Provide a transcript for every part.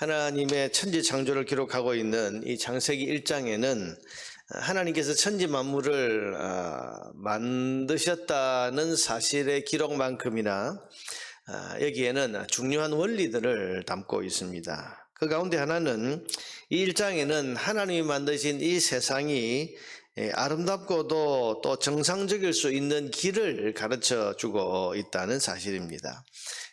하나님의 천지 창조를 기록하고 있는 이 창세기 1장에는 하나님께서 천지 만물을 만드셨다는 사실의 기록만큼이나 여기에는 중요한 원리들을 담고 있습니다. 그 가운데 하나는 이 1장에는 하나님이 만드신 이 세상이 아름답고도 또 정상적일 수 있는 길을 가르쳐 주고 있다는 사실입니다.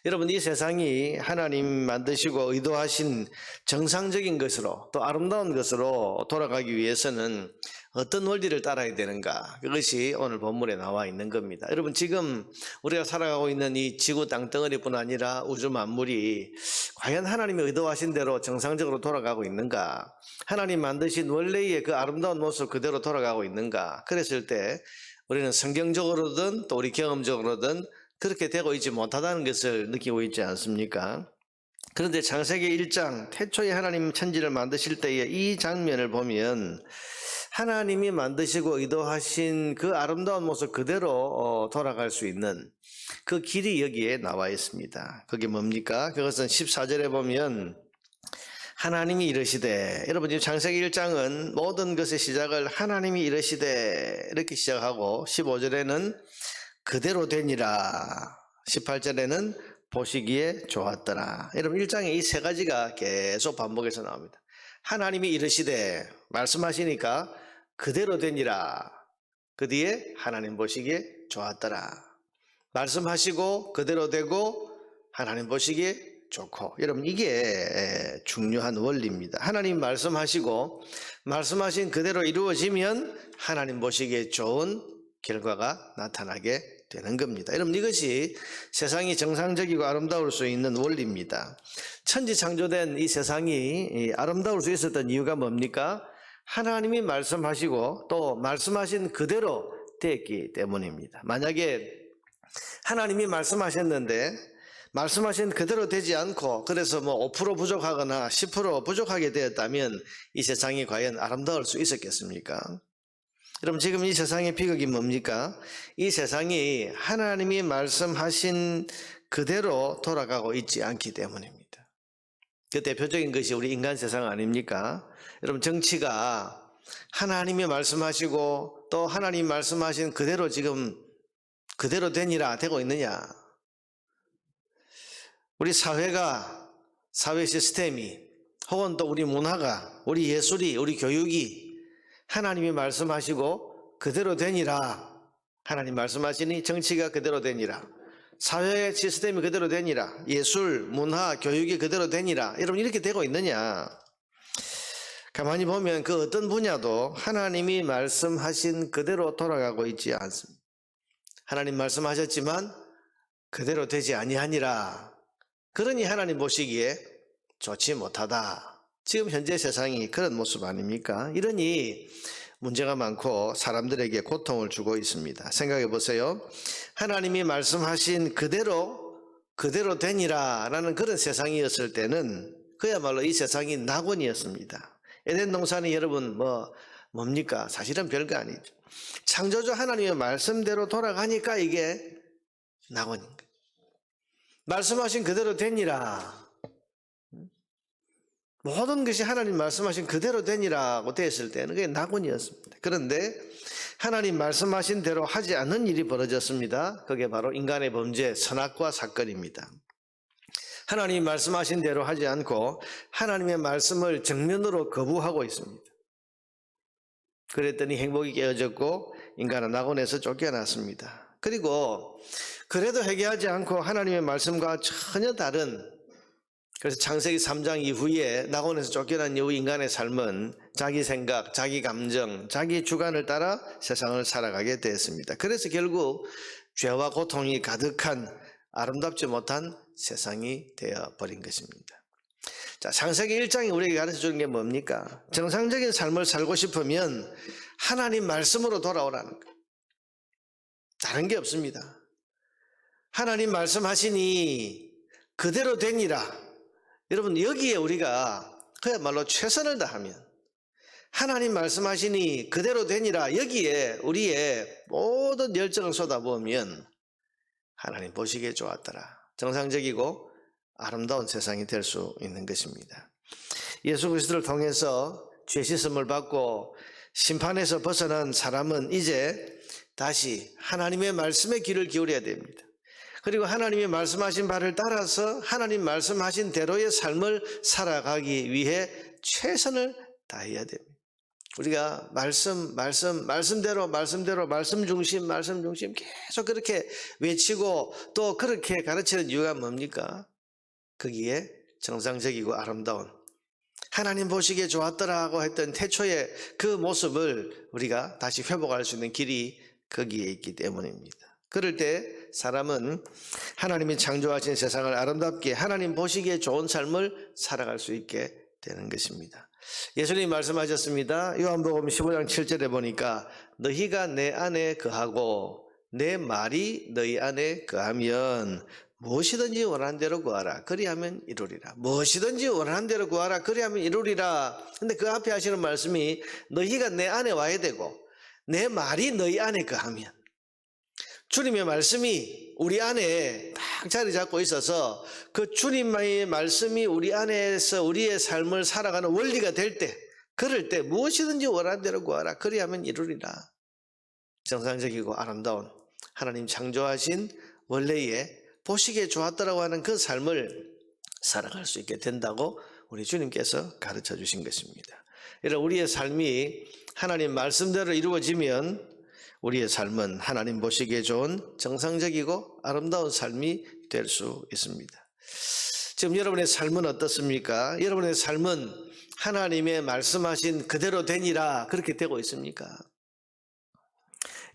여러분, 이 세상이 하나님 만드시고 의도하신 정상적인 것으로 또 아름다운 것으로 돌아가기 위해서는 어떤 원리를 따라야 되는가, 그것이 오늘 본문에 나와 있는 겁니다. 여러분, 지금 우리가 살아가고 있는 이 지구 땅덩어리뿐 아니라 우주 만물이 과연 하나님이 의도하신 대로 정상적으로 돌아가고 있는가, 하나님 만드신 원래의 그 아름다운 모습 그대로 돌아가고 있는가, 그랬을 때 우리는 성경적으로든 또 우리 경험적으로든 그렇게 되고 있지 못하다는 것을 느끼고 있지 않습니까? 그런데 창세기 1장 태초에 하나님 천지를 만드실 때의 이 장면을 보면 하나님이 만드시고 의도하신 그 아름다운 모습 그대로 돌아갈 수 있는 그 길이 여기에 나와 있습니다. 그게 뭡니까? 그것은 14절에 보면 하나님이 이르시되, 여러분 지금 창세기 1장은 모든 것의 시작을 하나님이 이르시되 이렇게 시작하고 15절에는 그대로 되니라, 18절에는 보시기에 좋았더라. 여러분 1장에 이 세 가지가 계속 반복해서 나옵니다. 하나님이 이르시되 말씀하시니까 그대로 되니라, 그 뒤에 하나님 보시기에 좋았더라. 말씀하시고 그대로 되고 하나님 보시기에 좋고. 여러분 이게 중요한 원리입니다. 하나님 말씀하시고 말씀하신 그대로 이루어지면 하나님 보시기에 좋은 결과가 나타나게 되는 겁니다. 여러분 이것이 세상이 정상적이고 아름다울 수 있는 원리입니다. 천지 창조된 이 세상이 아름다울 수 있었던 이유가 뭡니까? 하나님이 말씀하시고 또 말씀하신 그대로 됐기 때문입니다. 만약에 하나님이 말씀하셨는데 말씀하신 그대로 되지 않고 그래서 5% 부족하거나 10% 부족하게 되었다면 이 세상이 과연 아름다울 수 있었겠습니까? 여러분 지금 이 세상의 비극이 뭡니까? 이 세상이 하나님이 말씀하신 그대로 돌아가고 있지 않기 때문입니다. 그 대표적인 것이 우리 인간 세상 아닙니까? 여러분 정치가 하나님이 말씀하시고 또 하나님 말씀하신 그대로 지금 그대로 되니라 되고 있느냐? 우리 사회가, 사회 시스템이, 혹은 또 우리 문화가, 우리 예술이, 우리 교육이 하나님이 말씀하시고 그대로 되니라, 하나님 말씀하시니 정치가 그대로 되니라, 사회 시스템이 그대로 되니라, 예술, 문화, 교육이 그대로 되니라, 여러분 이렇게 되고 있느냐? 가만히 보면 그 어떤 분야도 하나님이 말씀하신 그대로 돌아가고 있지 않습니다. 하나님 말씀하셨지만 그대로 되지 아니하니라, 그러니 하나님 보시기에 좋지 못하다. 지금 현재 세상이 그런 모습 아닙니까? 이러니 문제가 많고 사람들에게 고통을 주고 있습니다. 생각해 보세요. 하나님이 말씀하신 그대로 되니라 라는 그런 세상이었을 때는 그야말로 이 세상이 낙원이었습니다. 에덴 동산이 여러분 뭡니까? 사실은 별거 아니죠. 창조주 하나님의 말씀대로 돌아가니까 이게 낙원인 거예요. 말씀하신 그대로 되니라, 모든 것이 하나님 말씀하신 그대로 되니라고 되었을 때는 그게 낙원이었습니다. 그런데 하나님 말씀하신 대로 하지 않는 일이 벌어졌습니다. 그게 바로 인간의 범죄, 선악과 사건입니다. 하나님 말씀하신 대로 하지 않고 하나님의 말씀을 정면으로 거부하고 있습니다. 그랬더니 행복이 깨어졌고 인간은 낙원에서 쫓겨났습니다. 그리고 그래도 회개하지 않고 하나님의 말씀과 전혀 다른, 그래서 창세기 3장 이후에 낙원에서 쫓겨난 이후 인간의 삶은 자기 생각, 자기 감정, 자기 주관을 따라 세상을 살아가게 되었습니다. 그래서 결국 죄와 고통이 가득한 아름답지 못한 세상이 되어버린 것입니다. 자, 창세기 1장이 우리에게 가르쳐주는 게 뭡니까? 정상적인 삶을 살고 싶으면 하나님 말씀으로 돌아오라는 거예요. 다른 게 없습니다. 하나님 말씀하시니 그대로 되니라. 여러분 여기에 우리가 그야말로 최선을 다하면, 하나님 말씀하시니 그대로 되니라, 여기에 우리의 모든 열정을 쏟아부으면 하나님 보시기에 좋았더라, 정상적이고 아름다운 세상이 될 수 있는 것입니다. 예수 그리스도를 통해서 죄 씻음을 받고 심판에서 벗어난 사람은 이제 다시 하나님의 말씀에 귀를 기울여야 됩니다. 그리고 하나님이 말씀하신 바를 따라서 하나님 말씀하신 대로의 삶을 살아가기 위해 최선을 다해야 됩니다. 우리가 말씀대로 말씀 중심 계속 그렇게 외치고 또 그렇게 가르치는 이유가 뭡니까? 거기에 정상적이고 아름다운 하나님 보시기에 좋았더라고 했던 태초의 그 모습을 우리가 다시 회복할 수 있는 길이 거기에 있기 때문입니다. 그럴 때 사람은 하나님이 창조하신 세상을 아름답게 하나님 보시기에 좋은 삶을 살아갈 수 있게 되는 것입니다. 예수님이 말씀하셨습니다. 요한복음 15장 7절에 보니까 너희가 내 안에 거하고 내 말이 너희 안에 거하면 무엇이든지 원하는 대로 구하라 그리하면 이루리라. 무엇이든지 원하는 대로 구하라 그리하면 이루리라. 근데 그 앞에 하시는 말씀이 너희가 내 안에 와야 되고 내 말이 너희 안에 거하면, 주님의 말씀이 우리 안에 딱 자리 잡고 있어서 그 주님의 말씀이 우리 안에서 우리의 삶을 살아가는 원리가 될 때, 그럴 때 무엇이든지 원하는 대로 구하라 그리하면 이루리라. 정상적이고 아름다운 하나님 창조하신 원래의 보시기에 좋았더라고 하는 그 삶을 살아갈 수 있게 된다고 우리 주님께서 가르쳐 주신 것입니다. 이런 우리의 삶이 하나님 말씀대로 이루어지면 우리의 삶은 하나님 보시기에 좋은 정상적이고 아름다운 삶이 될 수 있습니다. 지금 여러분의 삶은 어떻습니까? 여러분의 삶은 하나님의 말씀하신 그대로 되니라 그렇게 되고 있습니까?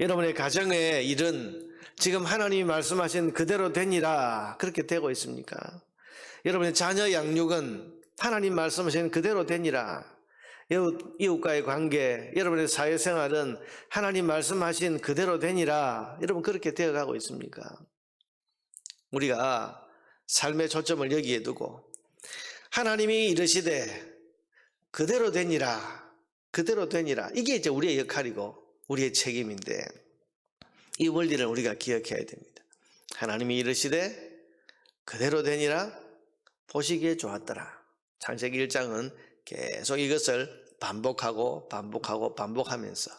여러분의 가정의 일은 지금 하나님이 말씀하신 그대로 되니라 그렇게 되고 있습니까? 여러분의 자녀 양육은 하나님 말씀하신 그대로 되니라, 이웃과의 관계, 여러분의 사회생활은 하나님 말씀하신 그대로 되니라 여러분 그렇게 되어가고 있습니까? 우리가 삶의 초점을 여기에 두고 하나님이 이르시되 그대로 되니라 이게 이제 우리의 역할이고 우리의 책임인데, 이 원리를 우리가 기억해야 됩니다. 하나님이 이르시되 그대로 되니라 보시기에 좋았더라. 창세기 1장은 계속 이것을 반복하면서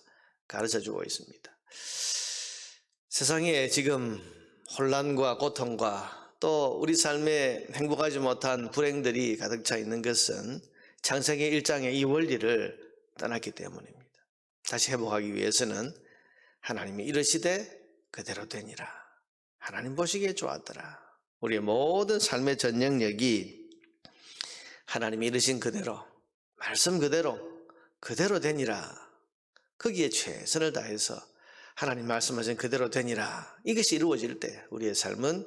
가르쳐주고 있습니다. 세상에 지금 혼란과 고통과 또 우리 삶에 행복하지 못한 불행들이 가득 차 있는 것은 창세기 1장의 이 원리를 떠났기 때문입니다. 다시 회복하기 위해서는 하나님이 이르시되 그대로 되니라. 하나님 보시기에 좋았더라. 우리의 모든 삶의 전영력이 하나님이 이르신 그대로, 말씀 그대로 되니라. 거기에 최선을 다해서 하나님 말씀하신 그대로 되니라. 이것이 이루어질 때 우리의 삶은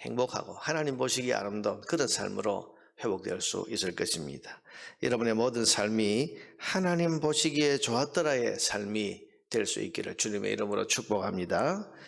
행복하고 하나님 보시기에 아름다운 그런 삶으로 회복될 수 있을 것입니다. 여러분의 모든 삶이 하나님 보시기에 좋았더라의 삶이 될 수 있기를 주님의 이름으로 축복합니다.